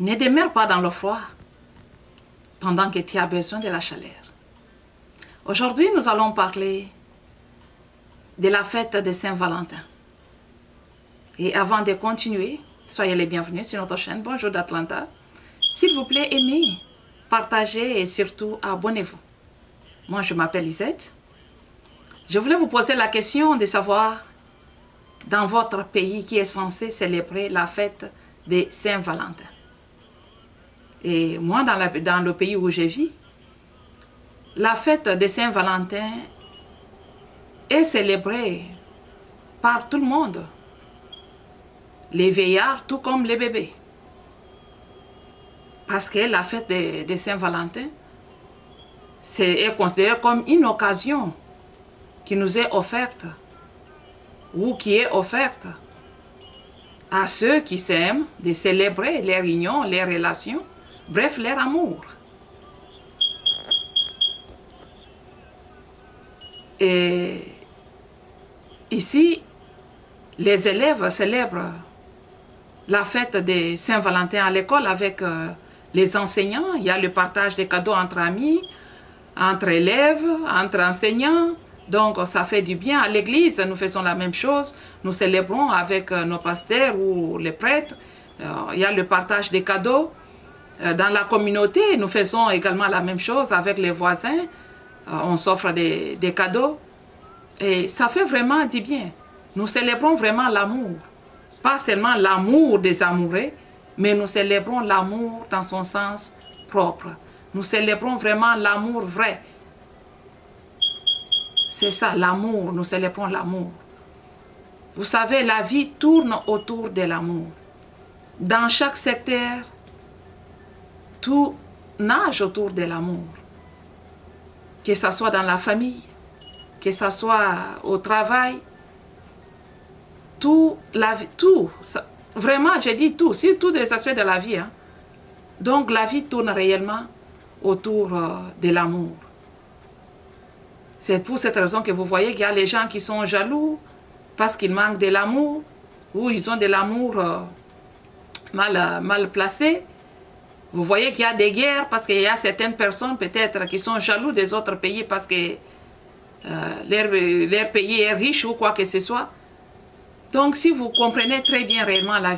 Ne demeure pas dans le froid pendant que tu as besoin de la chaleur. Aujourd'hui, nous allons parler de la fête de Saint-Valentin. Et avant de continuer, soyez les bienvenus sur notre chaîne Bonjour d'Atlanta. S'il vous plaît, aimez, partagez et surtout abonnez-vous. Moi, je m'appelle Lisette. Je voulais vous poser la question de savoir, dans votre pays qui est censé célébrer la fête de Saint-Valentin. Et moi, dans le pays où je vis, la fête de Saint-Valentin est célébrée par tout le monde. Les vieillards, tout comme les bébés. Parce que la fête de Saint-Valentin est considérée comme une occasion qui nous est offerte ou qui est offerte à ceux qui s'aiment de célébrer leur union, leurs relations, bref, leur amour. Et ici, les élèves célèbrent la fête de Saint-Valentin à l'école avec les enseignants. Il y a le partage des cadeaux entre amis, entre élèves, entre enseignants. Donc, ça fait du bien. À l'église, nous faisons la même chose. Nous célébrons avec nos pasteurs ou les prêtres. Il y a le partage des cadeaux. Dans la communauté, nous faisons également la même chose avec les voisins. On s'offre des cadeaux. Et ça fait vraiment du bien. Nous célébrons vraiment l'amour. Pas seulement l'amour des amoureux, mais nous célébrons l'amour dans son sens propre. Nous célébrons vraiment l'amour vrai. C'est ça, l'amour. Nous célébrons l'amour. Vous savez, la vie tourne autour de l'amour. Dans chaque secteur, tout nage autour de l'amour. Que ce soit dans la famille, que ce soit au travail, tout, vraiment, j'ai dit tout, sur tous les aspects de la vie. Hein. Donc, la vie tourne réellement autour de l'amour. C'est pour cette raison que vous voyez qu'il y a les gens qui sont jaloux parce qu'ils manquent de l'amour ou ils ont de l'amour mal placé. Vous voyez qu'il y a des guerres parce qu'il y a certaines personnes peut-être qui sont jaloux des autres pays parce que leur pays est riche ou quoi que ce soit. Donc, si vous comprenez très bien réellement la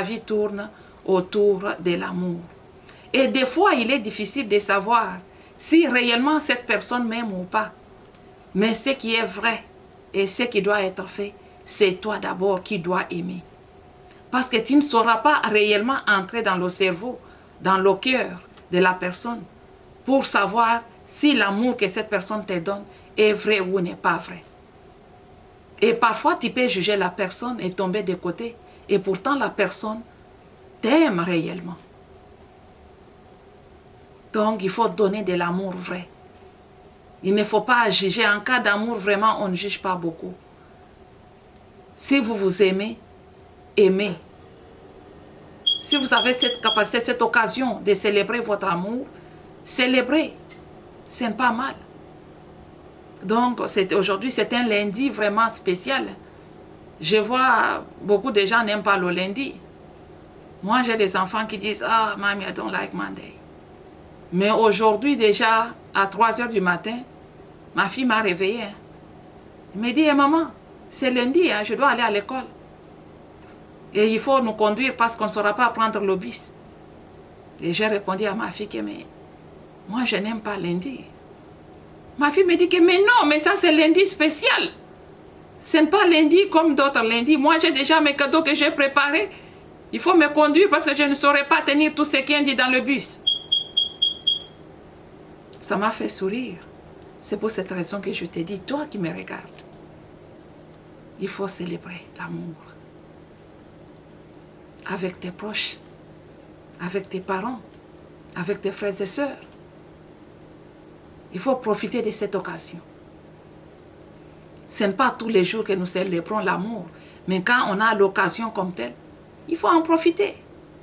vie tourne autour de l'amour. Et des fois, il est difficile de savoir si réellement cette personne m'aime ou pas. Mais ce qui est vrai et ce qui doit être fait, c'est toi d'abord qui dois aimer. Parce que tu ne sauras pas réellement entrer dans le cerveau, dans le cœur de la personne pour savoir si l'amour que cette personne te donne est vrai ou n'est pas vrai. Et parfois, tu peux juger la personne et tomber de côté. Et pourtant, la personne t'aime réellement. Donc, il faut donner de l'amour vrai. Il ne faut pas juger. En cas d'amour, vraiment, on ne juge pas beaucoup. Si vous vous aimez, aimez. Si vous avez cette capacité, cette occasion de célébrer votre amour, célébrez. Ce n'est pas mal. Donc, aujourd'hui, c'est un lundi vraiment spécial. Je vois beaucoup de gens n'aiment pas le lundi. Moi, j'ai des enfants qui disent « Ah, mommy, I don't like Monday ». Mais aujourd'hui, déjà, à 3 h du matin, ma fille m'a réveillée. Elle me dit hey, « Maman, c'est lundi, hein, je dois aller à l'école. Et il faut nous conduire parce qu'on ne saura pas prendre le bus. » Et j'ai répondu à ma fille que « Mais moi, je n'aime pas lundi. » Ma fille me dit que mais non, mais ça c'est lundi spécial. Ce n'est pas lundi comme d'autres lundis. Moi j'ai déjà mes cadeaux que j'ai préparés. Il faut me conduire parce que je ne saurais pas tenir tout ce qu'il dit dans le bus. Ça m'a fait sourire. C'est pour cette raison que je te dis, toi qui me regardes, il faut célébrer l'amour. Avec tes proches, avec tes parents, avec tes frères et sœurs. Il faut profiter de cette occasion. Ce n'est pas tous les jours que nous célébrons l'amour, mais quand on a l'occasion comme telle, il faut en profiter.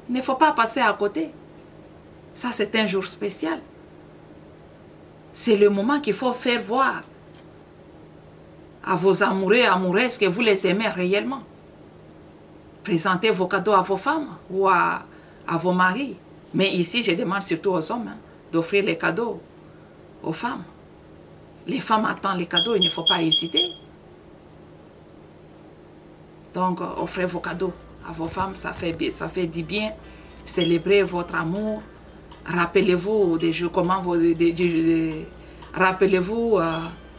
Il ne faut pas passer à côté. Ça, c'est un jour spécial. C'est le moment qu'il faut faire voir à vos amoureux et amoureuses que vous les aimez réellement. Présentez vos cadeaux à vos femmes ou à à vos maris. Mais ici, je demande surtout aux hommes hein, d'offrir les cadeaux aux femmes. Les femmes attendent les cadeaux, il ne faut pas hésiter. Donc, offrez vos cadeaux à vos femmes, ça fait du bien. Célébrez votre amour. Rappelez-vous des jours, rappelez-vous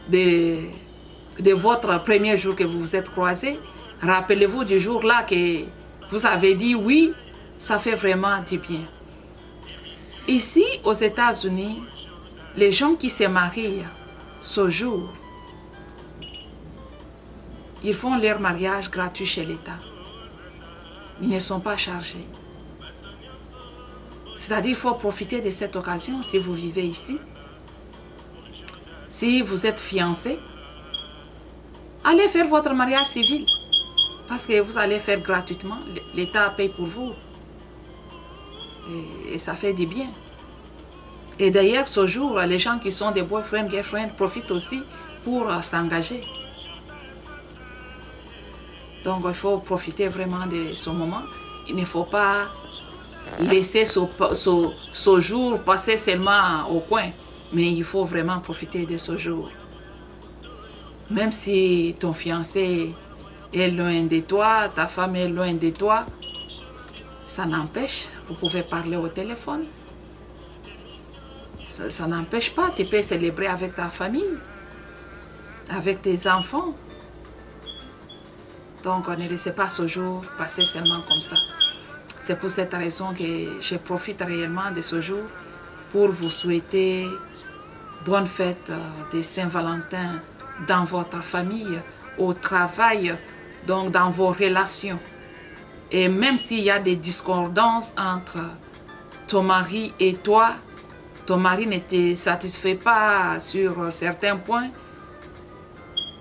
de votre premier jour que vous vous êtes croisés. Rappelez-vous du jour-là que vous avez dit oui, ça fait vraiment du bien. Ici, aux États-Unis, les gens qui se marient ce jour, ils font leur mariage gratuit chez l'État. Ils ne sont pas chargés. C'est-à-dire qu'il faut profiter de cette occasion si vous vivez ici. Si vous êtes fiancé, allez faire votre mariage civil. Parce que vous allez faire gratuitement. L'État paye pour vous. Et ça fait du bien. Et d'ailleurs, ce jour, les gens qui sont des boyfriends, girlfriends profitent aussi pour s'engager. Donc, il faut profiter vraiment de ce moment. Il ne faut pas laisser ce jour passer seulement au coin. Mais il faut vraiment profiter de ce jour. Même si ton fiancé est loin de toi, ta femme est loin de toi, ça n'empêche, vous pouvez parler au téléphone. Ça n'empêche pas, tu peux célébrer avec ta famille, avec tes enfants. Donc, ne laissez pas ce jour passer seulement comme ça. C'est pour cette raison que je profite réellement de ce jour pour vous souhaiter bonne fête de Saint-Valentin dans votre famille, au travail, donc dans vos relations. Et même s'il y a des discordances entre ton mari et toi, ton mari ne te satisfait pas sur certains points,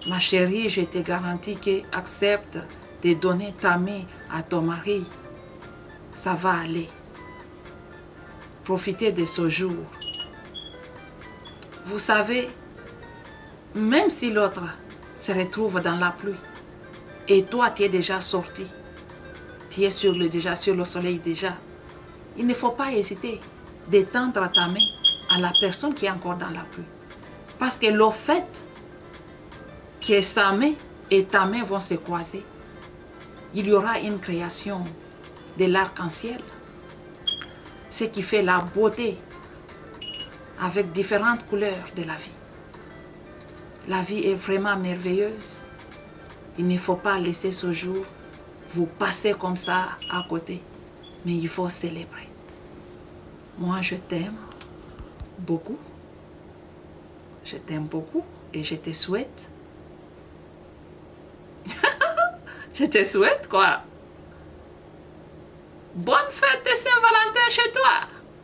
ma chérie, je te garantis qu'accepte de donner ta main à ton mari. Ça va aller. Profitez de ce jour. Vous savez, même si l'autre se retrouve dans la pluie, et toi tu es déjà sorti, tu es déjà sur le soleil déjà, il ne faut pas hésiter d'étendre ta main à la personne qui est encore dans la pluie. Parce que le fait que sa main et ta main vont se croiser, il y aura une création de l'arc-en-ciel, ce qui fait la beauté avec différentes couleurs de la vie. La vie est vraiment merveilleuse. Il ne faut pas laisser ce jour vous passer comme ça à côté, mais il faut célébrer. Moi, je t'aime beaucoup. Je t'aime beaucoup et je te souhaite. Je te souhaite quoi? Bonne fête de Saint-Valentin chez toi.